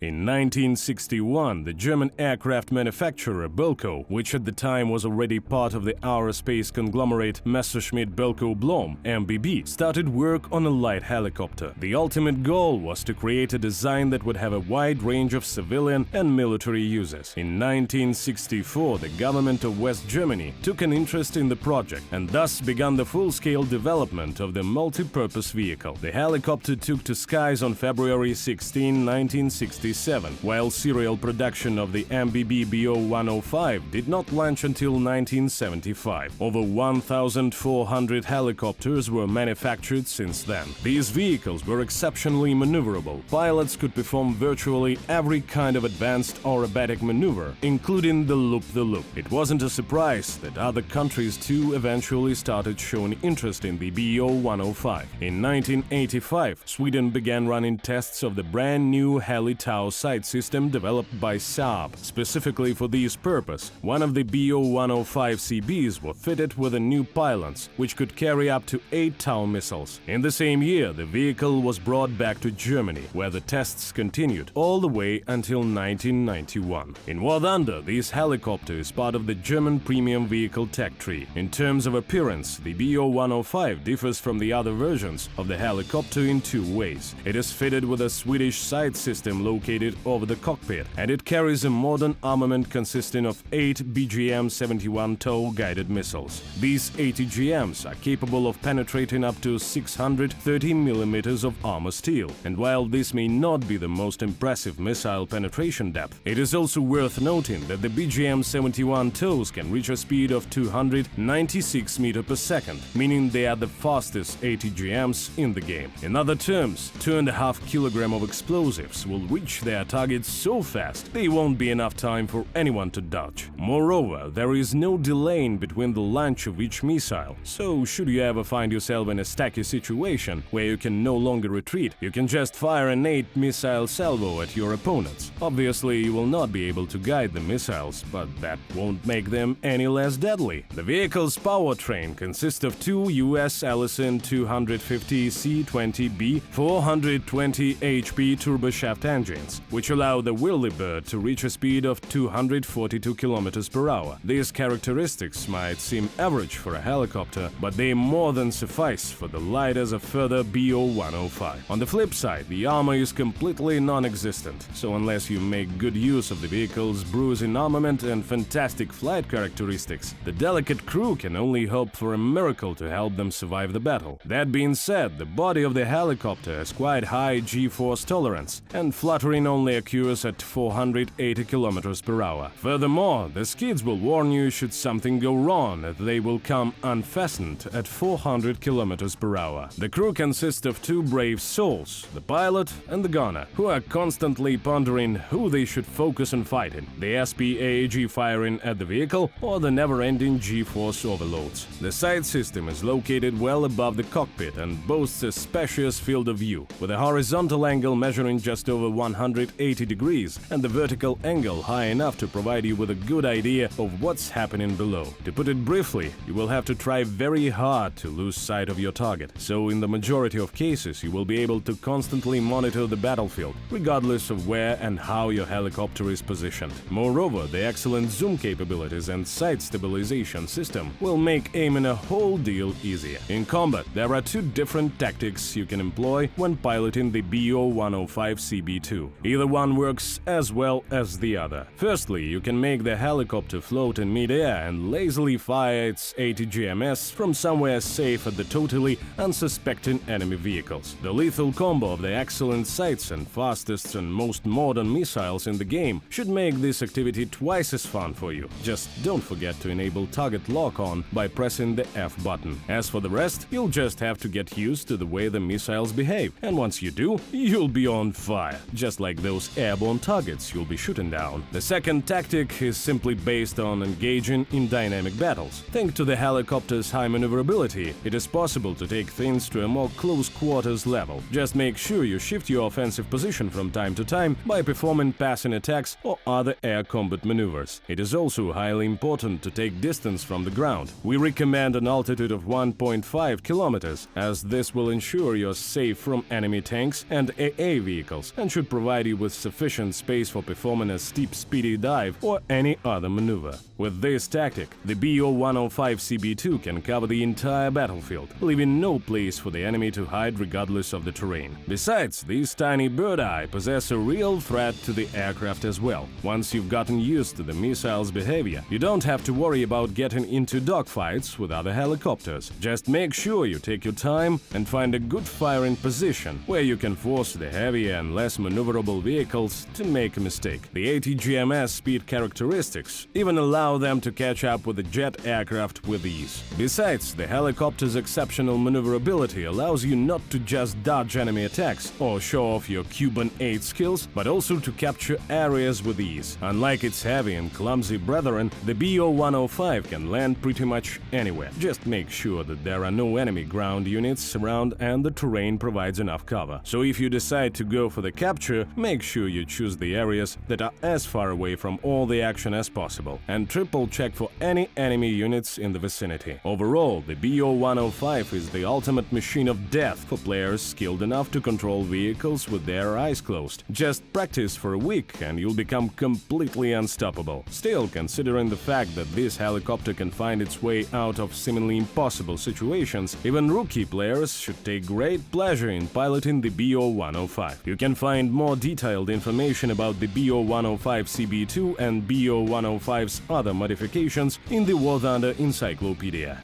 In 1961, the German aircraft manufacturer Belco, which at the time was already part of the aerospace conglomerate Messerschmitt-Bellco-Blohm (MBB), started work on a light helicopter. The ultimate goal was to create a design that would have a wide range of civilian and military uses. In 1964, the government of West Germany took an interest in the project and thus began the full-scale development of the multi-purpose vehicle. The helicopter took to skies on February 16, 1967, while serial production of the MBB BO-105 did not launch until 1975. Over 1,400 helicopters were manufactured since then. These vehicles were exceptionally maneuverable. Pilots could perform virtually every kind of advanced aerobatic maneuver, including the loop-the-loop. It wasn't a surprise that other countries too eventually started showing interest in the BO-105. In 1985, Sweden began running tests of the brand new Heli-Tau sight system developed by Saab. Specifically for this purpose, one of the BO-105 CBs were fitted with a new pylons, which could carry up to 8 Tau missiles. In the same year, the vehicle was brought back to Germany, where the tests continued all the way until 1991. In War Thunder, this helicopter is part of the German premium vehicle tech tree. In terms of appearance, the BO-105 differs from the other versions of the helicopter in two ways. It is fitted with a Swedish sight system located over the cockpit, and it carries a modern armament consisting of 8 BGM-71 tow-guided missiles. These ATGMs are capable of penetrating up to 630 mm of armor steel, and while this may not be the most impressive missile penetration depth, it is also worth noting that the BGM-71 tows can reach a speed of 296 meters per second, meaning they are the fastest ATGMs in the game. In other terms, 2.5 kilograms of explosives will reach their targets so fast they won't be enough time for anyone to dodge. Moreover, there is no delay between the launch of each missile, so should you ever find yourself in a stacky situation where you can no longer retreat, you can just fire an 8-missile salvo at your opponents. Obviously, you will not be able to guide the missiles, but that won't make them any less deadly. The vehicle's powertrain consists of two US Allison 250 C20B 420 HP turboshaft engines, which allow the Whirlybird to reach a speed of 242 km per hour. These characteristics might seem average for a helicopter, but they more than suffice for the light as a further BO-105. On the flip side, the armor is completely non-existent, so unless you make good use of the vehicle's bruising armament and fantastic flight characteristics, the delicate crew can only hope for a miracle to help them survive the battle. That being said, the body of the helicopter has quite high G-force tolerance, and fluttering only occurs at 480 km per hour. Furthermore, the skids will warn you should something go wrong, that they will come unfastened at 400 km per hour. The crew consists of two brave souls, the pilot and the gunner, who are constantly pondering who they should focus on fighting, the SPAAG firing at the vehicle or the never-ending G-force overloads. The sight system is located well above the cockpit and boasts a spacious field of view, with a horizontal angle measuring just over 180 degrees and the vertical angle high enough to provide you with a good idea of what's happening below. To put it briefly, you will have to try very hard to lose sight of your target, so in the majority of cases you will be able to constantly monitor the battlefield, regardless of where and how your helicopter is positioned. Moreover, the excellent zoom capabilities and sight stabilization system will make aiming a whole deal easier. In combat, there are two different tactics you can employ when piloting the BO-105 CB-2. Either one works as well as the other. Firstly, you can make the helicopter float in mid-air and lazily fire its ATGMs from somewhere safe at the totally unsuspecting enemy vehicles. The lethal combo of the excellent sights and fastest and most modern missiles in the game should make this activity twice as fun for you. Just don't forget to enable target lock-on by pressing the F button. As for the rest, you'll just have to get used to the way the missiles behave, and once you do, you'll be on fire, just like those airborne targets you'll be shooting down. The second tactic is simply based on engaging in dynamic battles. Thanks to the helicopter's high maneuverability, it is possible to take things to a more close-quarters level. Just make sure you shift your offensive position from time to time by performing passing attacks or other air combat maneuvers. It is also highly important to take distance from the ground. We recommend an altitude of 1.5 kilometers, as this will ensure you're safe from enemy tanks and AA vehicles and should provide ready with sufficient space for performing a steep speedy dive or any other maneuver. With this tactic, the BO-105 CB-2 can cover the entire battlefield, leaving no place for the enemy to hide regardless of the terrain. Besides, these tiny bird eye possess a real threat to the aircraft as well. Once you've gotten used to the missile's behavior, you don't have to worry about getting into dogfights with other helicopters. Just make sure you take your time and find a good firing position where you can force the heavier and less maneuverable vehicles to make a mistake. The ATGM's speed characteristics even allow them to catch up with the jet aircraft with ease. Besides, the helicopter's exceptional maneuverability allows you not to just dodge enemy attacks or show off your Cuban 8 skills, but also to capture areas with ease. Unlike its heavy and clumsy brethren, the BO-105 can land pretty much anywhere. Just make sure that there are no enemy ground units around and the terrain provides enough cover. So if you decide to go for the capture, make sure you choose the areas that are as far away from all the action as possible, and triple check for any enemy units in the vicinity. Overall, the BO-105 is the ultimate machine of death for players skilled enough to control vehicles with their eyes closed. Just practice for a week and you'll become completely unstoppable. Still, considering the fact that this helicopter can find its way out of seemingly impossible situations, even rookie players should take great pleasure in piloting the BO-105. You can find more detailed information about the BO-105 CB-2 and BO-105's other modifications in the War Thunder Encyclopedia.